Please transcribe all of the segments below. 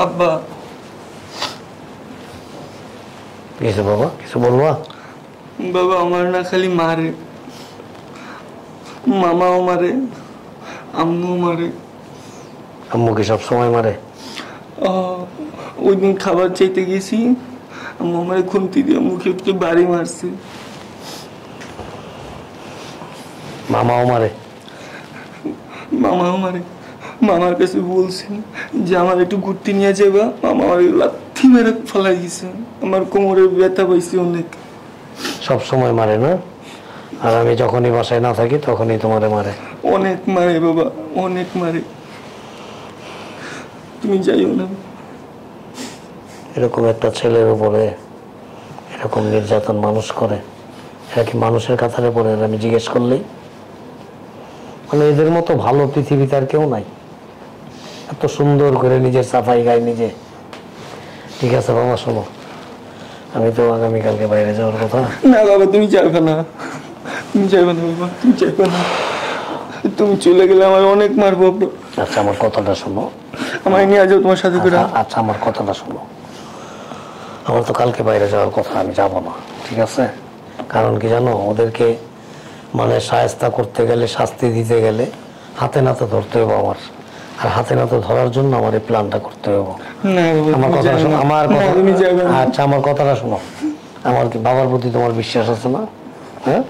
আব্বা কিছু বাবা কিছু বলবা? বাবা আমার না খালি মারে, মামাও মারে, আম্মুও মারে। আম্মু কি সব সময় মারে? ওই দিন খাবার চাইতে গেছি, আম্মু আমার খুন্তি দিয়ে মুখে উঠে বাড়ি মারছে। মামাও মারে? মামাও মারে। মামার কাছে বলছি যে আমার একটু ঘুরতে নিয়ে যাবা, মামা আমার লাথি মেরে ফেলাই গেছে। আমার কোমরে ব্যথা পাইছি অনেক। সব সময় মারে না? আর আমি যখনই বাসায় না থাকি তখনই তোমারে মারে? অনেক মারে বাবা, অনেক মারে। তুমি যাইও না। এরকম একটা ছেলের উপরে এরকম নির্যাতন মানুষ করে, এরা কি মানুষের কাতারে পড়ে? আমি জিজ্ঞেস করলেই মানে এদের মতো ভালো পৃথিবীতে আর কেউ নাই, এত সুন্দর করে নিজের সাফাই গায় নিজে। ঠিক আছে বাবা শোনো, আমি তো আগামীকালকে বাইরে যাওয়ার কথা। না বাবা তুমি যাবে না, তুমি যাবে না বাবা, তুমি যাবে না। তুমি চলে গেলে আমার অনেক মারবো। আচ্ছা আমার কথাটা শোনো, আমার নিয়ে যাও তোমার সাথে করে। আচ্ছা আমার কথাটা শোনো, আমার তো কালকে বাইরে যাওয়ার কথা, আমি যাব না। ঠিক আছে? কারণ কি জানো, ওদেরকে মানে শায়েস্তা করতে গেলে, শাস্তি দিতে গেলে হাতে নাতে ধরতে হবে আমার, আর হাতে নাতে ধরার জন্য আমার এই প্ল্যানটা করতে হবে। আমার কথাটা শোনো, আমার কথা। আচ্ছা আমার কথাটা শোনো, আমার কি বাবার প্রতি তোমার বিশ্বাস আছে না? হ্যাঁ,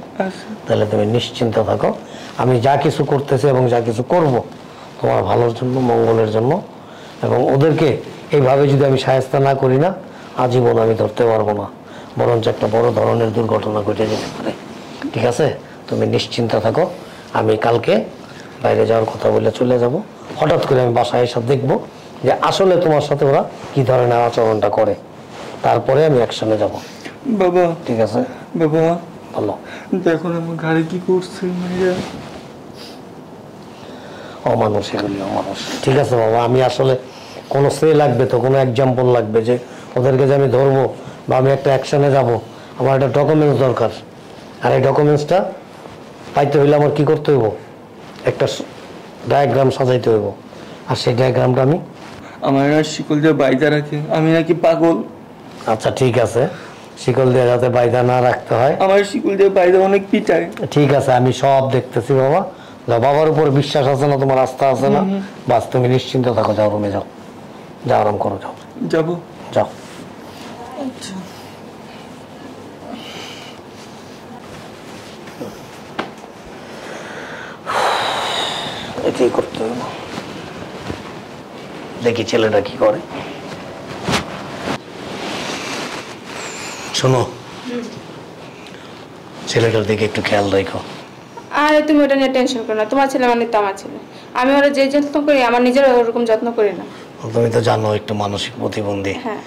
তাহলে তুমি নিশ্চিন্ত থাকো, আমি যা কিছু করতেছি এবং যা কিছু করব তোমার ভালোর জন্য, মঙ্গলের জন্য। এবং ওদেরকে এইভাবে যদি আমি শায়েস্তা না করি না, আজীবন আমি ধরতে পারবো না, বরঞ্চ একটা বড় ধরনের দুর্ঘটনা ঘটে যেতে পারে। ঠিক আছে? তুমি নিশ্চিন্ত থাকো, আমি কালকে বাইরে যাওয়ার কথা বলে চলে যাব। হঠাৎ করে আমি বাসায় এসে দেখবো যে আসলে তোমার সাথে ওরা কি ধরনের আচরণটা করে, তারপরে আমি অ্যাকশনে যাব। বাবা ঠিক আছে? বাবা বলো। দেখো আমার গাড়ি কি করছে, অমানুষ, এগুলি অমানুষ। ঠিক আছে বাবা, আমি আসলে কোনো সে লাগবে তো, কোনো এক্সাম্পল লাগবে যে ওদেরকে যে আমি ধরবো বা আমি একটা অ্যাকশনে যাব, আমার একটা ডকুমেন্টস দরকার। আর এই ডকুমেন্টসটা পাইতে হইলে আমার কি করতে হইব? একটা ডায়াগ্রাম সাজাইতে হইব, আর সেই ডায়াগ্রামটা আমি আমার শিকল দিয়ে বাইদা রাখে, আমি নাকি পাগল? আচ্ছা ঠিক আছে, শিকল দিয়ে যাতে বাইদা না রাখতে হয়। আমার শিকল দিয়ে বাইদা অনেক পিটায়। ঠিক আছে আমি সব দেখতেছি বাবা। যাও, বাবার উপর বিশ্বাস আছে না তোমার, আস্থা আছে না? বাস তুমি নিশ্চিন্ত থাকো, যাও রুমে যাও, যাও আরাম করো, যাও। যাবো? যাও। আচ্ছা এটাই করতে হবে। দেখি ছেলেটা কি করে। শোনো, ছেলেটার দিকে একটু খেয়াল রাখো। আরে তুমি ওটা নিয়ে টেনশন করো না, তোমার ছেলে মানে তো আমার ছেলে। আমি ওরা যে যত্ন করি আমার নিজের ওরকম যত্ন করি না। তুমি তো জানো একটু মানসিক প্রতিবন্ধী। হ্যাঁ,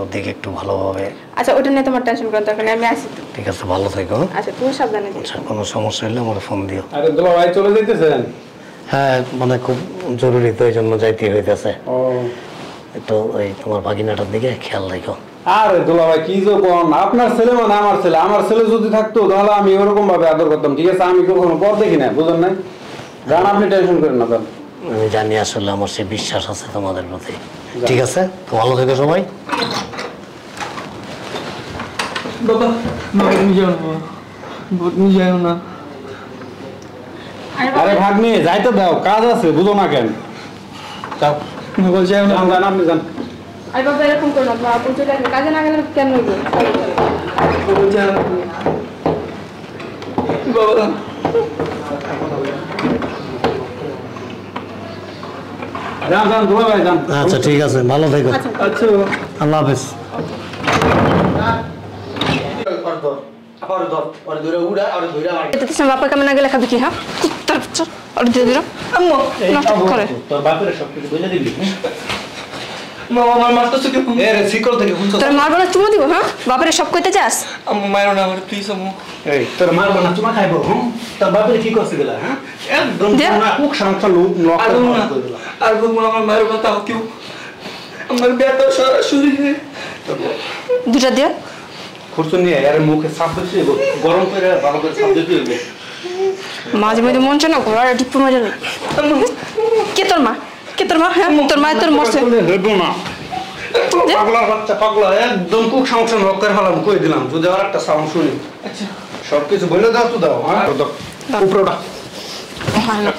ওদিকে একটু ভালোভাবে। আচ্ছা ওটা নিয়ে তোমার টেনশন করার দরকার নেই, আমি আসি তো। ঠিক আছে, ভালো থেকো। আচ্ছা তুমি সাবধানে দিও। আচ্ছা কোনো সমস্যা হলে আমার ফোন দিও। আরে দুলা ভাই চলে যাইতেছেন? হ্যাঁ মানে খুব জরুরি তো, এই জন্য যাইতে হইতেছে। ও একটু ওই তোমার ভাগিনাটার দিকে খেয়াল রাখো। আরে দুলা ভাই কি যে কোন, আপনার ছেলে মানে আমার ছেলে। আমার ছেলে যদি থাকতো তাহলে আমি ওরকম ভাবে আদর করতাম। ঠিক আছে? আমি কখনো পর দেখি না, বুঝলেন না? জান আপনি টেনশন করেন না। আমি জানি আসলে আমার সে বিশ্বাস আছে তোমাদের প্রতি। ঠিক আছে, তো ভালো থেকো সবাই। বাবা তুমি যাও না, তুমি যাও না। আরে ভাগ্নি যাইতে দাও, কাজ আছে, বুঝো না কেন? যাও যাও না। যান আপনি যান। আরে বাবা এরকম করো না, আপনি চলে আসবেন, কাজে না গেলে কেন হইবে? যাও না বাবা। যান যান দুলা ভাই যান। আচ্ছা ঠিক আছে, ভালো থেকো। আচ্ছা আল্লাহ হাফেজ। বাপা কেমন না গেলে খাবি কি? হ্যাঁ কুত্তার বাচ্চা, আর দিয়ে দিলাম নাটক করে। তোর বাপের সব কিছু বলে দিবি। মামা আমার মারতেছো কেন? এ রে শিকল থেকে শুনছো? তোর মারবো না চুমো দিব? হ্যাঁ বাপের সব কইতে চাস? আম্মু মারো না আমার প্লিজ আম্মু। এই তোর মারবো না, চুমা খাইবো? তোর বাপের কি করছে গেলা? হ্যাঁ একদম না কুক সংসার লোক লক আর বলবো না, আর বলবো না, আমার মারো না তাও কেউ। আমার ব্যথা সারা শরীরে। দুটা দিয়ে খুরচুন নিয়ে এর মুখে চাপ দিতে হবে, গরম করে ভালো করে চাপ দিতে হবে। মাঝে মাঝে মন চায় না ঘোড়ার ডিপ্পু মাঝে। কে তোর মা? কে তোর মা? হ্যাঁ, তোর মা তোর মরছে। হইব না পাগলা বাচ্চা পাগলা একদম খুব সংসার হকার হলাম কই দিলাম যদি আর একটা সাউন্ড শুনি আচ্ছা সবকিছু বলে দাও তো দাও হ্যাঁ উপরে ওটা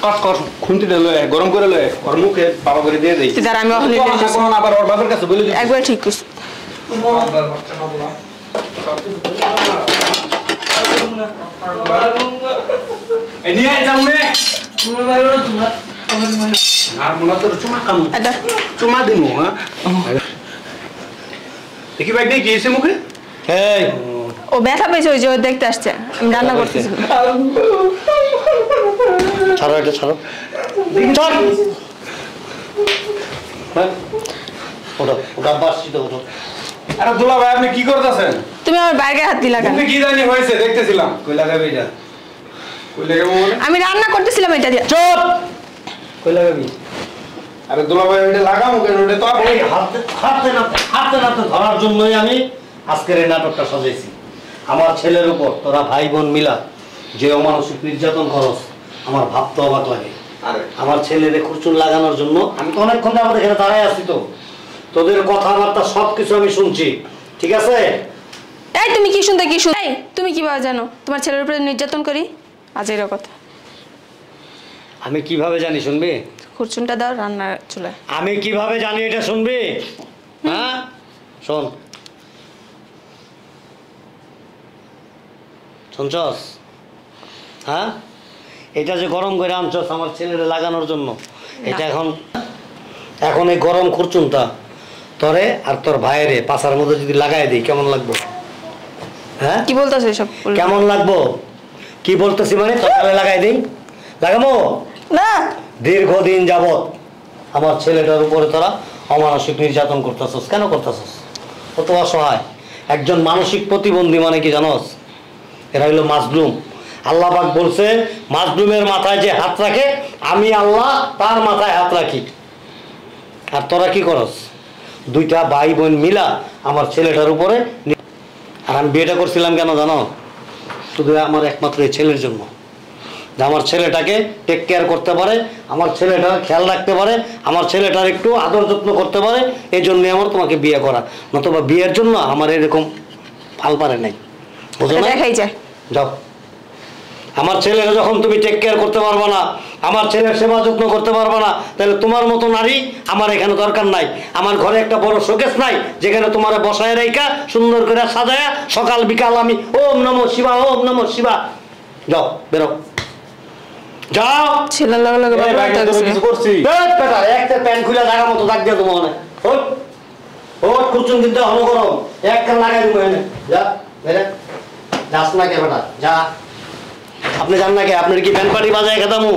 কাজ কর খুন্তিটা লয়ে গরম করে লয়ে ওর মুখে বাবা করে দিয়ে দেই দাঁড়া, আমি ওখানে নিয়ে যাচ্ছি। কোন আবার ওর বাবার কাছে বলে দিই একবার ঠিক করছি। এই নিয়ে যাও নে আর মনে তোর চুমা কাম এটা চুমা দিমু হ্যাঁ দেখি ভাই দেখি এসে মুখে এই ও ব্যথা পেয়েছে, ওই যে ও দেখতে আসছে, আমি রান্না করতেছি। ছাড়ো এটা ছাড়ো চল ওটা ওটা বাসিতে ওটা আরে দুলা ভাই আপনি কি করতেছেন তুমি আমার বাইরে হাত দিলা কেন? মুখে কি জানি হয়েছে দেখতেছিলাম কই লাগাবে এটা কই লাগাবো মানে আমি রান্না করতেছিলাম এটা দিয়ে। চুপ কই লাগাবি আরে দুলা ভাই এটা লাগামু কেন এটা তো এই হাতে না ধরার জন্যই আমি আজকের এই নাটকটা সাজাইছি। আমার ছেলের উপর তোরা ভাই বোন মিলা যে অমানসিক নির্যাতন করস আমার ভাবতে অবাক লাগে। আরে আমার ছেলেরে খুরচুন লাগানোর জন্য আমি তো অনেকক্ষণ আমাদের এখানে দাঁড়াই আছি, তো তোদের কথাবার্তা সবকিছু আমি শুনছি, ঠিক আছে? এই তুমি কি শুনতে কি শুন? এই তুমি কিভাবে জানো তোমার ছেলের উপরে নির্যাতন করি? আজের কথা আমি কিভাবে জানি শুনবি? খুরচুনটা দাও রান্নার চুলায়। আমি কিভাবে জানি এটা শুনবি? হ্যাঁ শোন, শুনছস? হ্যাঁ এটা যে গরম করে আনছস আমার ছেলেরে লাগানোর জন্য, এটা এখন এই গরম খুরচুনটা তোরে আর তোর ভাইয়েরে পাছার মধ্যে যদি লাগাই দিই কেমন লাগবে? হ্যাঁ কি বলতেছো এসব? কেমন লাগবো? কি বলতেছি মানে তোর গালে লাগাই দিই, লাগাবো না। দীর্ঘদিন যাবত আমার ছেলেটার উপরে তোরা অমানসিক নির্যাতন করতেছস, কেন করতেছস? কত অসহায় একজন মানসিক প্রতিবন্ধী, মানে কি জানোস? এরা হইলো মাজলুম। আল্লাহ পাক বলছে মাজলুমের মাথায় যে হাত রাখে আমি আল্লাহ তার মাথায় হাত রাখি। আর তোরা কি করস? দুইটা ভাই বোন মিলা আমার ছেলেটার উপরে। আর আমি বিয়েটা করছিলাম কেন জানো? শুধু আমার একমাত্র এই ছেলের জন্য, যে আমার ছেলেটাকে টেক কেয়ার করতে পারে, আমার ছেলেটার খেয়াল রাখতে পারে, আমার ছেলেটার একটু আদর যত্ন করতে পারে, এই জন্যই আমার তোমাকে বিয়ে করা। নতুবা বিয়ের জন্য আমার এরকম ফাল পারে নাই, বুঝো না? দেখাই যায় যাও। আমার ছেলেরা যখন তুমি টেক কেয়ার করতে পারবে না, আমার ছেলের সেবা যত্ন করতে পারবে না, তাহলে তোমার মতো নারী আমার এখানে দরকার নাই। আমার ঘরে একটা বড় শোকেস নাই যেখানে তোমার বসায় রেখা সুন্দর করে সাজায়া সকাল বিকাল আমি ওম নমঃ শিবা ওম নমঃ শিবা। যাও বেরো, যাও। ছেলের লগে লগে এই ভাই তো কিছু করছি একটা প্যান্ট খুলে জায়গা মতো দাগ দিয়ে তোমার মনে ও খুঁজুন কিন্তু হলো করো এক কান লাগাই দিব এনে। যা বেরে যাস না কে বেটা, যা। আপনি জান না কে? আপনার কি প্যান্ট পাটি বাজায় খেতামু?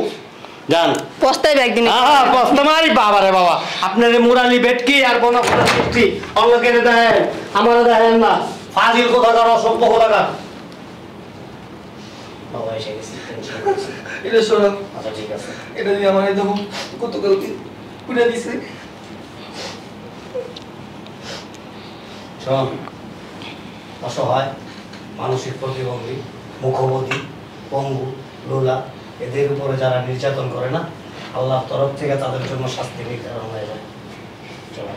যান পস্তাই একদিন। হ্যাঁ পস্তামারি বাবা রে বাবা। আপনার মুরালি ভেটকি আর বোনা ফোনা সৃষ্টি অন্যকে দেখেন, আমারও দেখেন না। ফাজিল কোথাকার, অসভ্য কোথাকার। বাবা এসে গেছে, টেনশন করছি। এটা শোনো, আচ্ছা ঠিক আছে। এটা দিয়ে আমার দেখো গতকালকে পুড়ে দিছে। শোন, অসহায় মানসিক প্রতিবন্ধী মুখবধী পঙ্গু লোলা এদের উপরে যারা নির্যাতন করে না, আল্লাহর তরফ থেকে তাদের জন্য শাস্তি নির্ধারণ হয়ে যায়। চলো